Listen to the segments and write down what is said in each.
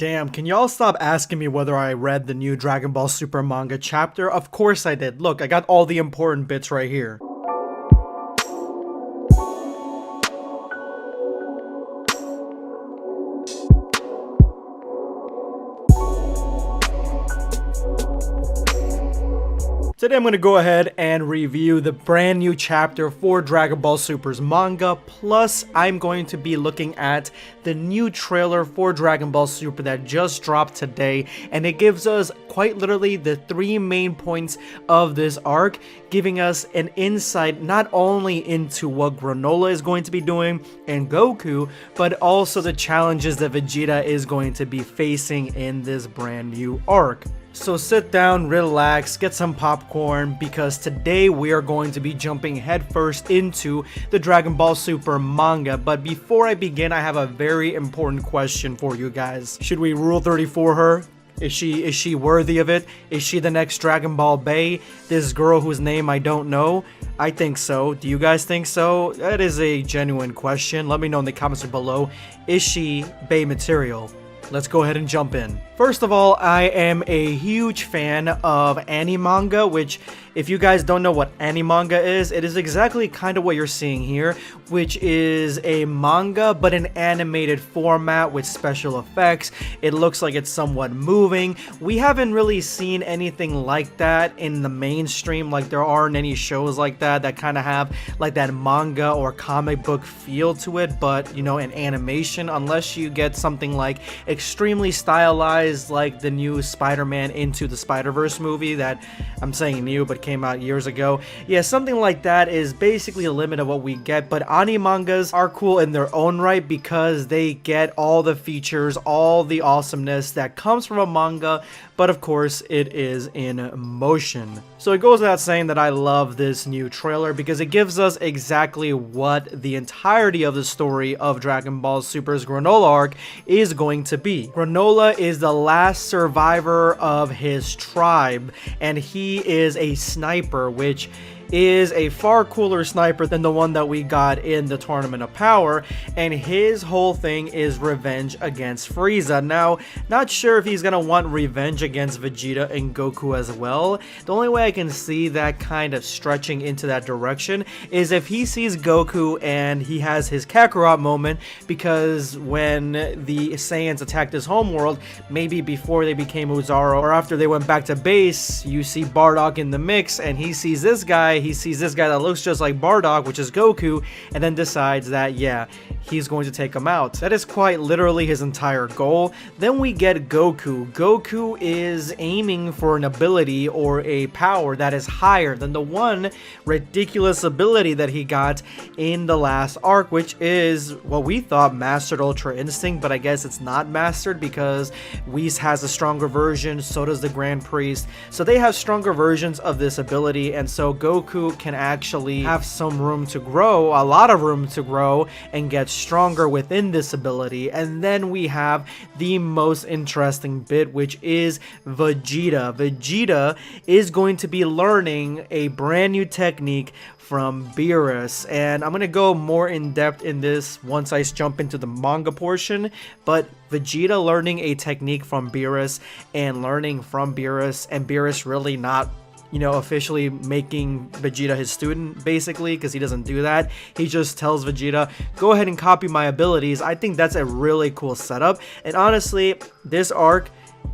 Damn, can y'all stop asking me whether I read the new Dragon Ball Super manga chapter? Of course I did. Look, I got all the important bits right here. Today I'm going to go ahead and review the brand new chapter for Dragon Ball Super's manga, plus I'm going to be looking at the new trailer for Dragon Ball Super that just dropped today, and it gives us quite literally the three main points of this arc, giving us an insight not only into what Granolah is going to be doing and Goku, but also the challenges that Vegeta is going to be facing in this brand new arc. So sit down, relax, get some popcorn, because today we are going to be jumping headfirst into the Dragon Ball Super manga. But before I begin, I have a very important question for you guys. Should we Rule 34 her? Is she worthy of it? Is she the next Dragon Ball Bae? This girl whose name I don't know? I think so. Do you guys think so? That is a genuine question. Let me know in the comments below. Is she Bae material? Let's go ahead and jump in. First of all, I am a huge fan of anime manga, which, if you guys don't know what anime manga is, it is exactly kind of what you're seeing here, which is a manga but an animated format with special effects. It looks like it's somewhat moving. We haven't really seen anything like that in the mainstream. Like, there aren't any shows like that kind of have like that manga or comic book feel to it, but you know, in animation, unless you get something like extremely stylized, like the new Spider-Man Into the Spider-Verse movie that I'm saying new but came out years ago. Yeah, something like that is basically a limit of what we get, but anime mangas are cool in their own right because they get all the features, all the awesomeness that comes from a manga, but of course it is in motion. So it goes without saying that I love this new trailer because it gives us exactly what the entirety of the story of Dragon Ball Super's Granolah arc is going to be. Granolah is the last survivor of his tribe, and he is a sniper, which is a far cooler sniper than the one that we got in the Tournament of Power, and his whole thing is revenge against Frieza. Now, not sure if he's gonna want revenge against Vegeta and Goku as well. The only way I can see that kind of stretching into that direction is if he sees Goku and he has his Kakarot moment, because when the Saiyans attacked his homeworld, maybe before they became Uzaro or after they went back to base, you see Bardock in the mix and he sees this guy. He sees this guy that looks just like Bardock, which is Goku, and then decides that, yeah, he's going to take him out. That is quite literally his entire goal. Then we get Goku. Goku is aiming for an ability or a power that is higher than the one ridiculous ability that he got in the last arc, which is what we thought mastered Ultra Instinct, but I guess it's not mastered because Whis has a stronger version, so does the Grand Priest. So they have stronger versions of this ability, and so Goku can actually have some room to grow, a lot of room to grow, and get stronger within this ability. And then we have the most interesting bit, which is Vegeta. Vegeta is going to be learning a brand new technique from Beerus, and I'm gonna go more in depth in this once I jump into the manga portion. But Vegeta learning a technique from Beerus and learning from Beerus, and Beerus really not, you know, officially making Vegeta his student, basically, because he doesn't do that. He just tells Vegeta, go ahead and copy my abilities. I think that's a really cool setup, and honestly, this arc,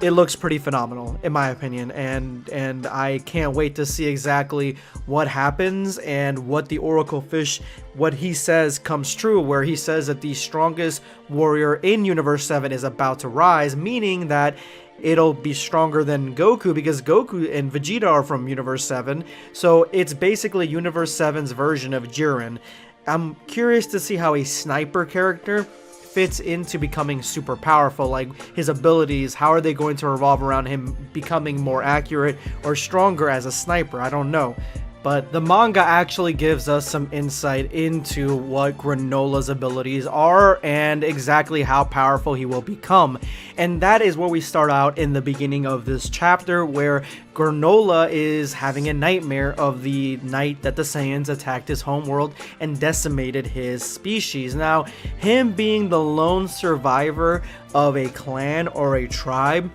it looks pretty phenomenal in my opinion, and I can't wait to see exactly what happens and what the Oracle Fish, what he says comes true, where he says that the strongest warrior in Universe 7 is about to rise, meaning that it'll be stronger than Goku, because Goku and Vegeta are from Universe 7, so it's basically Universe 7's version of Jiren. I'm curious to see how a sniper character fits into becoming super powerful, like his abilities, how are they going to revolve around him becoming more accurate or stronger as a sniper? I don't know. but the manga actually gives us some insight into what Granola's abilities are and exactly how powerful he will become. And that is where we start out in the beginning of this chapter, where Granolah is having a nightmare of the night that the Saiyans attacked his homeworld and decimated his species. Now, him being the lone survivor of a clan or a tribe,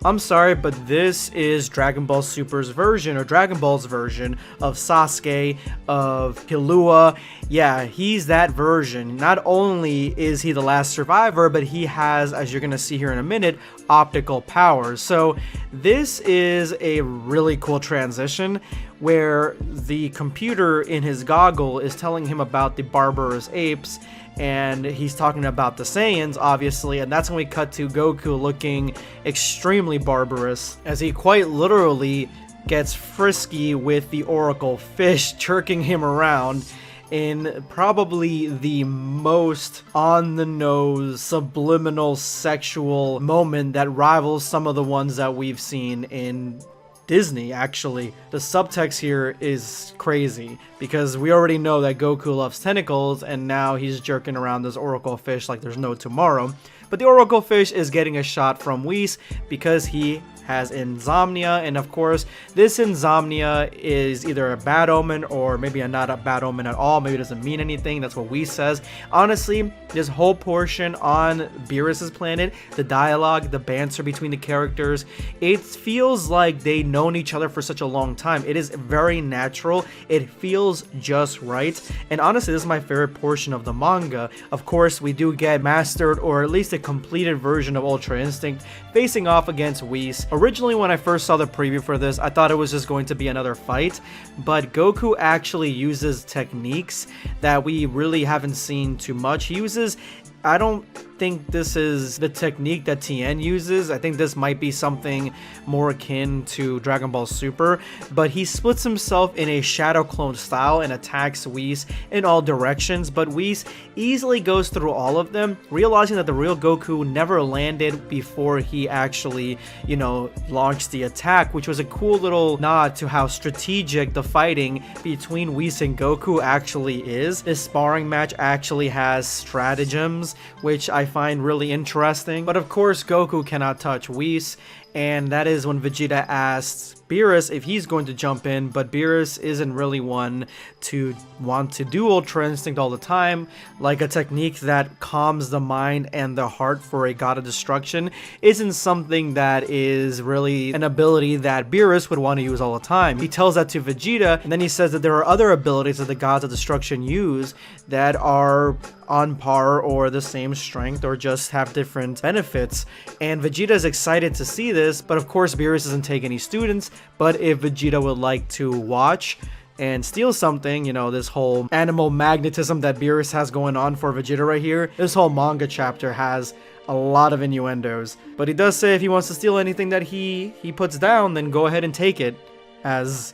I'm sorry, but this is Dragon Ball Super's version, or Dragon Ball's version of Sasuke, of Killua. Yeah, he's that version. Not only is he the last survivor, but he has, as you're going to see here in a minute, optical powers. So this is a really cool transition where the computer in his goggle is telling him about the barbarous apes, and he's talking about the Saiyans, obviously, and that's when we cut to Goku looking extremely barbarous, as he quite literally gets frisky with the Oracle Fish, jerking him around in probably the most on-the-nose, subliminal, sexual moment that rivals some of the ones that we've seen in Disney. Actually, the subtext here is crazy because we already know that Goku loves tentacles, and now he's jerking around this Oracle Fish like there's no tomorrow. But the Oracle Fish is getting a shot from Whis because he has insomnia, and of course this insomnia is either a bad omen or maybe not a bad omen at all. Maybe it doesn't mean anything. That's what Whis says. Honestly, this whole portion on Beerus's planet, the dialogue, the banter between the characters, it feels like they've known each other for such a long time. It is very natural. It feels just right, and honestly this is my favorite portion of the manga. Of course, we do get mastered, or at least a completed version of Ultra Instinct facing off against Whis. Originally, when I first saw the preview for this, I thought it was just going to be another fight, but Goku actually uses techniques that we really haven't seen too much. He uses, I don't think this is the technique that Tien uses. I think this might be something more akin to Dragon Ball Super, but he splits himself in a shadow clone style and attacks Whis in all directions, but Whis easily goes through all of them, realizing that the real Goku never landed before he actually, you know, launched the attack, which was a cool little nod to how strategic the fighting between Whis and Goku actually is. This sparring match actually has stratagems, which I find really interesting. But of course, Goku cannot touch Whis, and that is when Vegeta asks Beerus if he's going to jump in, but Beerus isn't really one to want to do Ultra Instinct all the time. Like a technique that calms the mind and the heart for a god of destruction isn't something that is really an ability that Beerus would want to use all the time. He tells that to Vegeta, and then he says that there are other abilities that the gods of destruction use that are on par or the same strength or just have different benefits, and Vegeta is excited to see this. But of course Beerus doesn't take any students, but if Vegeta would like to watch and steal something, you know, this whole animal magnetism that Beerus has going on for Vegeta right here, this whole manga chapter has a lot of innuendos. But he does say if he wants to steal anything that he puts down, then go ahead and take it. As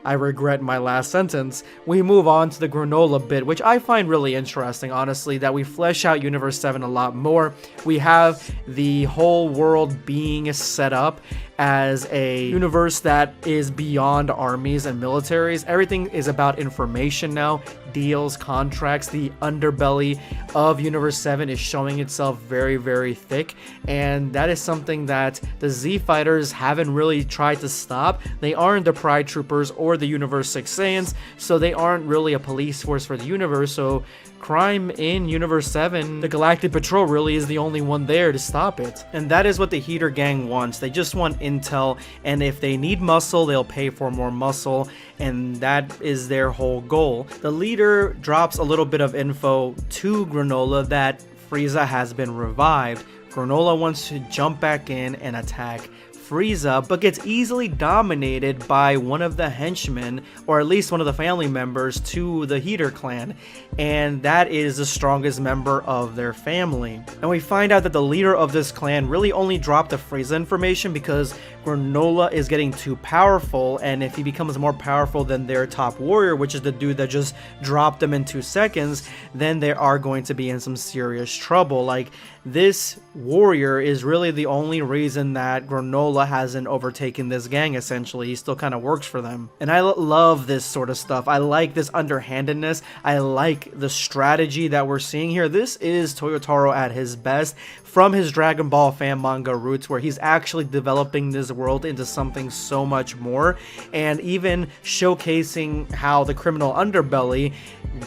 I regret my last sentence, we move on to the Granolah bit, which I find really interesting, honestly, that we flesh out Universe 7 a lot more. We have the whole world being set up as a universe that is beyond armies and militaries. Everything is about information now, deals, contracts. The underbelly of Universe 7 is showing itself very, very thick, and that is something that the Z Fighters haven't really tried to stop. They aren't the Pride Troopers or the Universe 6 Saiyans, so they aren't really a police force for the universe. So crime in Universe 7, the Galactic Patrol really is the only one there to stop it. And that is what the Heater Gang wants. They just want intel, and if they need muscle, they'll pay for more muscle, and that is their whole goal. The leader drops a little bit of info to Granolah that Frieza has been revived. Granolah wants to jump back in and attack Frieza, but gets easily dominated by one of the henchmen, or at least one of the family members to the Heater clan, and that is the strongest member of their family. And we find out that the leader of this clan really only dropped the Frieza information because Granolah is getting too powerful, and if he becomes more powerful than their top warrior, which is the dude that just dropped them in 2 seconds, then they are going to be in some serious trouble. Like, this warrior is really the only reason that Granolah hasn't overtaken this gang, essentially. He still kind of works for them. And I love this sort of stuff. I like this underhandedness. I like the strategy that we're seeing here. This is Toyotaro at his best from his Dragon Ball fan manga roots, where he's actually developing this world into something so much more, and even showcasing how the criminal underbelly,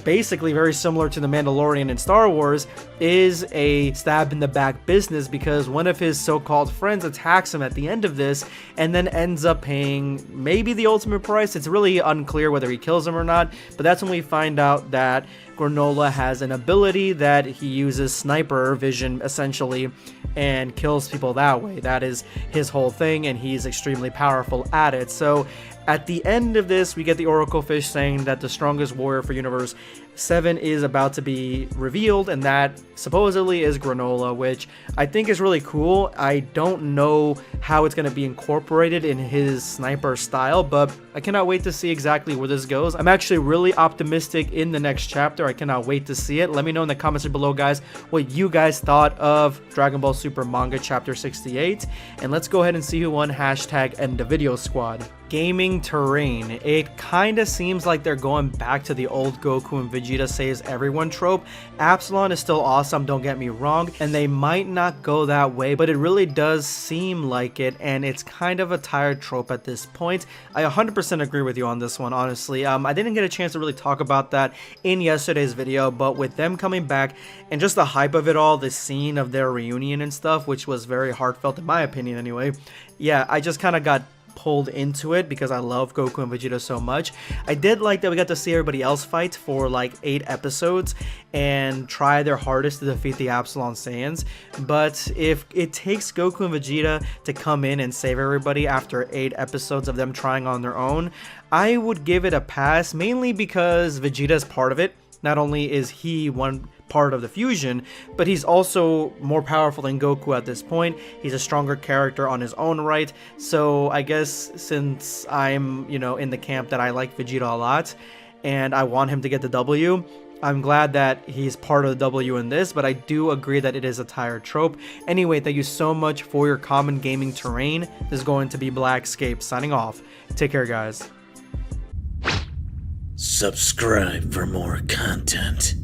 basically very similar to the Mandalorian in Star Wars, is a stab in the back business, because one of his so-called friends attacks him at the end of this and then ends up paying maybe the ultimate price. It's really unclear whether he kills him or not, but that's when we find out that Granolah has an ability that he uses sniper vision essentially and kills people that way. That is his whole thing, and he's extremely powerful at it. So at the end of this, we get the Oracle Fish saying that the strongest warrior for Universe 7 is about to be revealed, and that supposedly is Granolah, which I think is really cool. I don't know how it's going to be incorporated in his sniper style, but I cannot wait to see exactly where this goes. I'm actually really optimistic in the next chapter. I cannot wait to see it. Let me know in the comments below, guys, what you guys thought of Dragon Ball Super Manga Chapter 68, and let's go ahead and see who won #EndTheVideoSquad. Gaming terrain. It kind of seems like they're going back to the old Goku and Vegeta saves everyone trope. Absalon is still awesome, don't get me wrong, and they might not go that way, but it really does seem like it, and it's kind of a tired trope at this point. I 100% agree with you on this one, honestly. I didn't get a chance to really talk about that in yesterday's video, but with them coming back and just the hype of it all, the scene of their reunion and stuff, which was very heartfelt in my opinion anyway, yeah, I just kind of got pulled into it because I love Goku and Vegeta so much. I did like that we got to see everybody else fight for like 8 episodes and try their hardest to defeat the Absalon Saiyans, but if it takes Goku and Vegeta to come in and save everybody after 8 episodes of them trying on their own, I would give it a pass, mainly because Vegeta is part of it. Not only is he one part of the fusion, but he's also more powerful than Goku at this point. He's a stronger character on his own right. So I guess since I'm, in the camp that I like Vegeta a lot and I want him to get the W, I'm glad that he's part of the W in this, but I do agree that it is a tired trope. Anyway, thank you so much for your common gaming terrain. This is going to be Blackscape signing off. Take care, guys. Subscribe for more content.